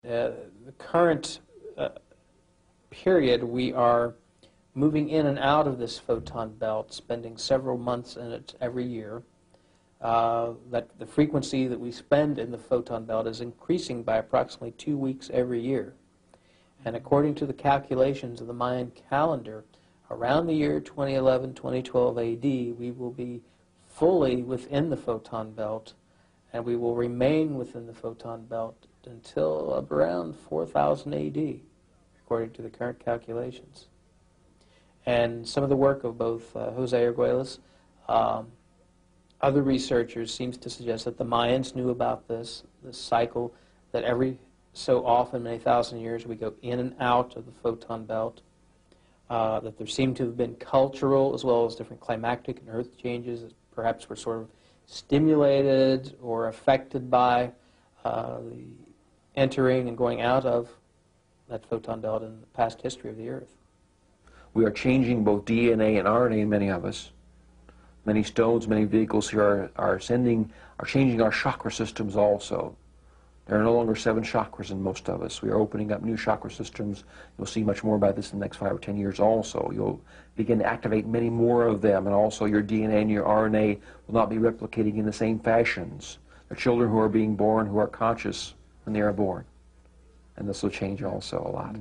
the current period, we are moving in and out of this photon belt, spending several months in it every year. That the frequency that we spend in the photon belt is increasing by approximately 2 weeks every year. And according to the calculations of the Mayan calendar, around the year 2011, 2012 AD, we will be fully within the photon belt, and we will remain within the photon belt until around 4000 AD, according to the current calculations. And some of the work of both Jose Arguelles, other researchers, seems to suggest that the Mayans knew about this cycle, that every so often, many thousand years, we go in and out of the photon belt, that there seem to have been cultural as well as different climactic and earth changes that perhaps were sort of stimulated or affected by the entering and going out of that photon belt in the past history of the Earth. We are changing both DNA and RNA, many of us. Many stones, many vehicles here are changing our chakra systems also. There are no longer 7 chakras in most of us. We are opening up new chakra systems. You'll see much more about this in the next 5 or 10 years also. You'll begin to activate many more of them, and also your DNA and your RNA will not be replicating in the same fashions. There are children who are being born who are conscious when they are born. And this will change also a lot.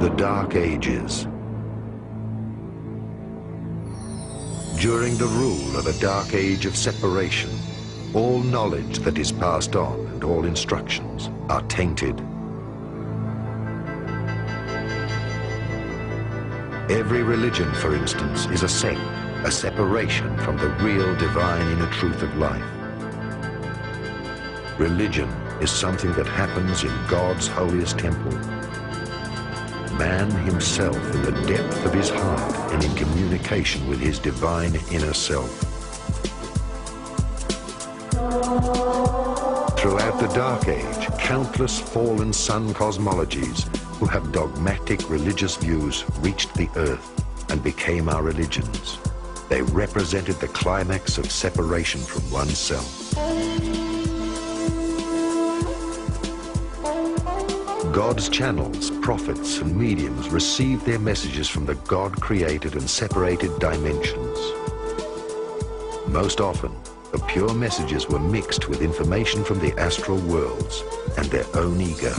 The Dark Ages. During the rule of a dark age of separation, all knowledge that is passed on and all instructions are tainted. Every religion, for instance, is a sect, a separation from the real divine inner truth of life. Religion is something that happens in God's holiest temple. Man himself in the depth of his heart and in communication with his divine inner self. Throughout the Dark Age, countless fallen sun cosmologies who have dogmatic religious views reached the earth and became our religions. They represented the climax of separation from oneself. God's channels, prophets and mediums received their messages from the God-created and separated dimensions. Most often, the pure messages were mixed with information from the astral worlds and their own ego.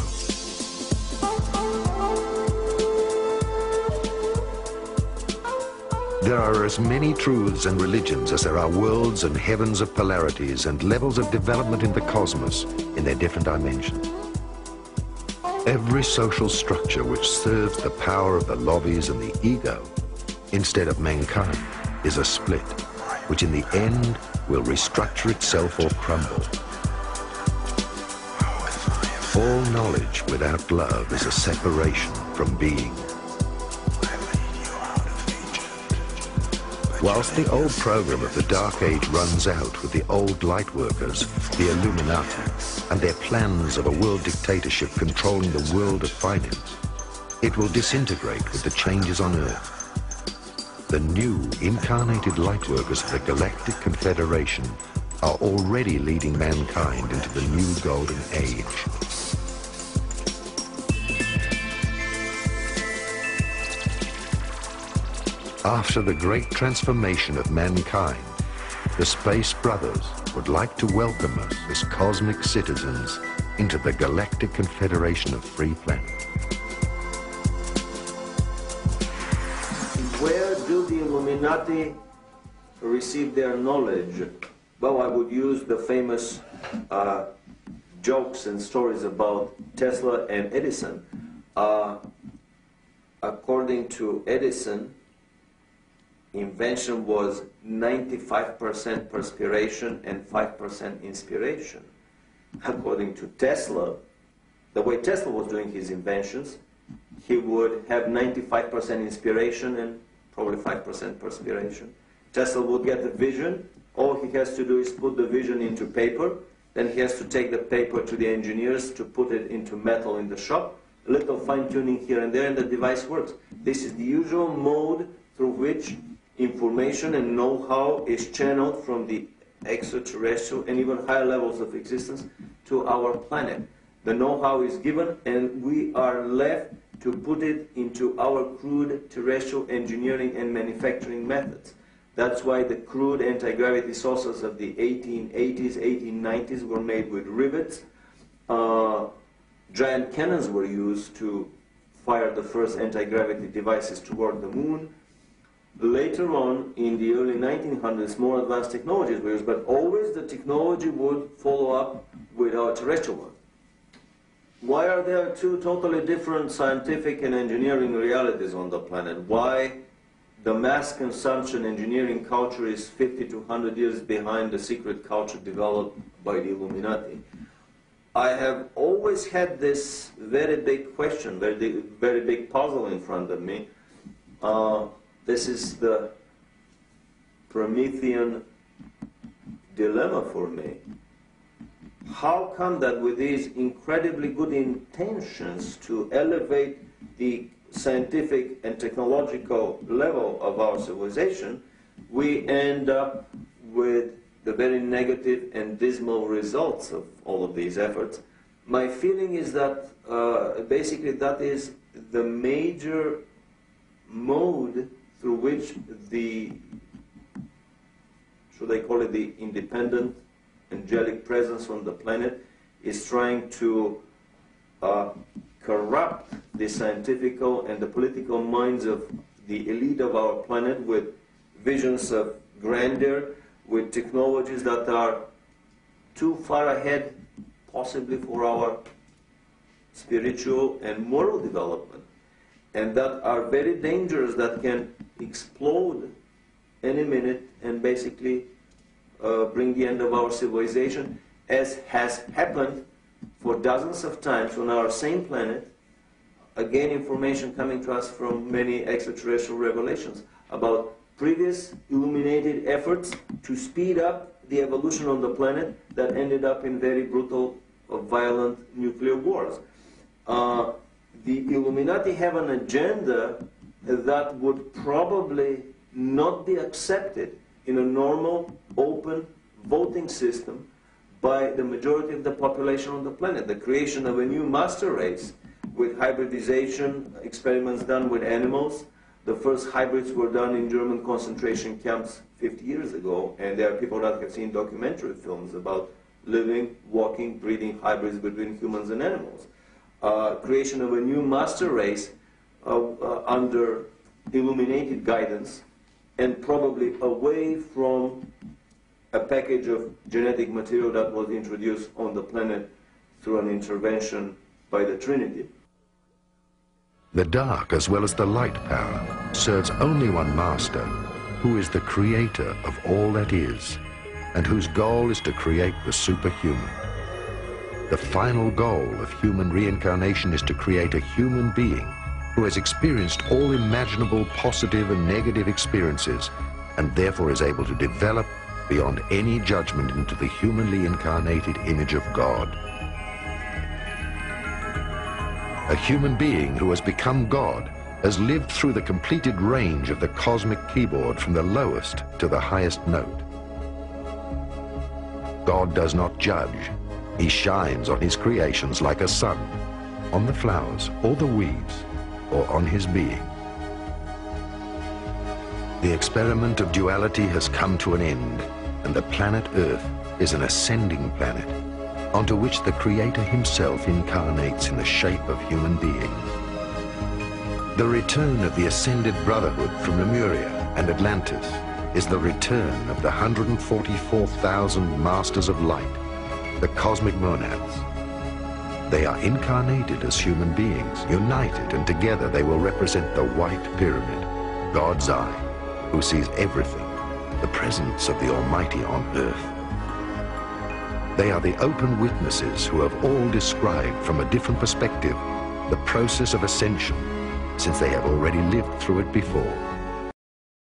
There are as many truths and religions as there are worlds and heavens of polarities and levels of development in the cosmos in their different dimensions. Every social structure which serves the power of the lobbies and the ego instead of mankind is a split, which in the end will restructure itself or crumble. All knowledge without love is a separation from being. Whilst the old program of the Dark Age runs out with the old light workers, the Illuminati, and their plans of a world dictatorship controlling the world of finance, it will disintegrate with the changes on Earth. The new incarnated light workers of the Galactic Confederation are already leading mankind into the new golden age. After the great transformation of mankind, the Space Brothers would like to welcome us as cosmic citizens into the Galactic Confederation of Free Planet. Where do the Illuminati receive their knowledge? Well, I would use the famous jokes and stories about Tesla and Edison. According to Edison, invention was 95% perspiration and 5% inspiration. According to Tesla, the way Tesla was doing his inventions, he would have 95% inspiration and probably 5% perspiration. Tesla would get the vision. All he has to do is put the vision into paper. Then he has to take the paper to the engineers to put it into metal in the shop. A little fine-tuning here and there, and the device works. This is the usual mode through which information and know-how is channeled from the extraterrestrial and even higher levels of existence to our planet. The know-how is given, and we are left to put it into our crude terrestrial engineering and manufacturing methods. That's why the crude anti-gravity saucers of the 1880s, 1890s were made with rivets. Giant cannons were used to fire the first anti-gravity devices toward the moon. Later on, in the early 1900s, more advanced technologies were used, but always the technology would follow up with our terrestrial one. Why are there two totally different scientific and engineering realities on the planet? Why the mass consumption engineering culture is 50 to 100 years behind the secret culture developed by the Illuminati? I have always had this very big question, very big puzzle in front of me. This is the Promethean dilemma for me. How come that with these incredibly good intentions to elevate the scientific and technological level of our civilization, we end up with the very negative and dismal results of all of these efforts? My feeling is that basically that is the major mode through which the, should I call it the independent angelic presence on the planet, is trying to corrupt the scientific and the political minds of the elite of our planet with visions of grandeur, with technologies that are too far ahead, possibly for our spiritual and moral development, and that are very dangerous, that can explode any minute and basically bring the end of our civilization, as has happened for dozens of times on our same planet. Again, information coming to us from many extraterrestrial revelations about previous illuminated efforts to speed up the evolution on the planet that ended up in very brutal, violent nuclear wars. The Illuminati have an agenda that would probably not be accepted in a normal, open voting system by the majority of the population on the planet. The creation of a new master race with hybridization, experiments done with animals. The first hybrids were done in German concentration camps 50 years ago, and there are people that have seen documentary films about living, walking, breeding hybrids between humans and animals. Creation of a new master race under illuminated guidance, and probably away from a package of genetic material that was introduced on the planet through an intervention by the Trinity. The dark, as well as the light power, serves only one master, who is the creator of all that is, and whose goal is to create the superhuman. The final goal of human reincarnation is to create a human being who has experienced all imaginable positive and negative experiences, and therefore is able to develop beyond any judgment into the humanly incarnated image of God. A human being who has become God has lived through the completed range of the cosmic keyboard from the lowest to the highest note. God does not judge. He shines on his creations like a sun, on the flowers or the weeds, or on his being. The experiment of duality has come to an end, and the planet Earth is an ascending planet, onto which the Creator himself incarnates in the shape of human beings. The return of the ascended brotherhood from Lemuria and Atlantis is the return of the 144,000 masters of light, the cosmic monads. They are incarnated as human beings, united, and together they will represent the white pyramid, God's eye, who sees everything, the presence of the Almighty on earth. They are the open witnesses who have all described from a different perspective the process of ascension, since they have already lived through it before.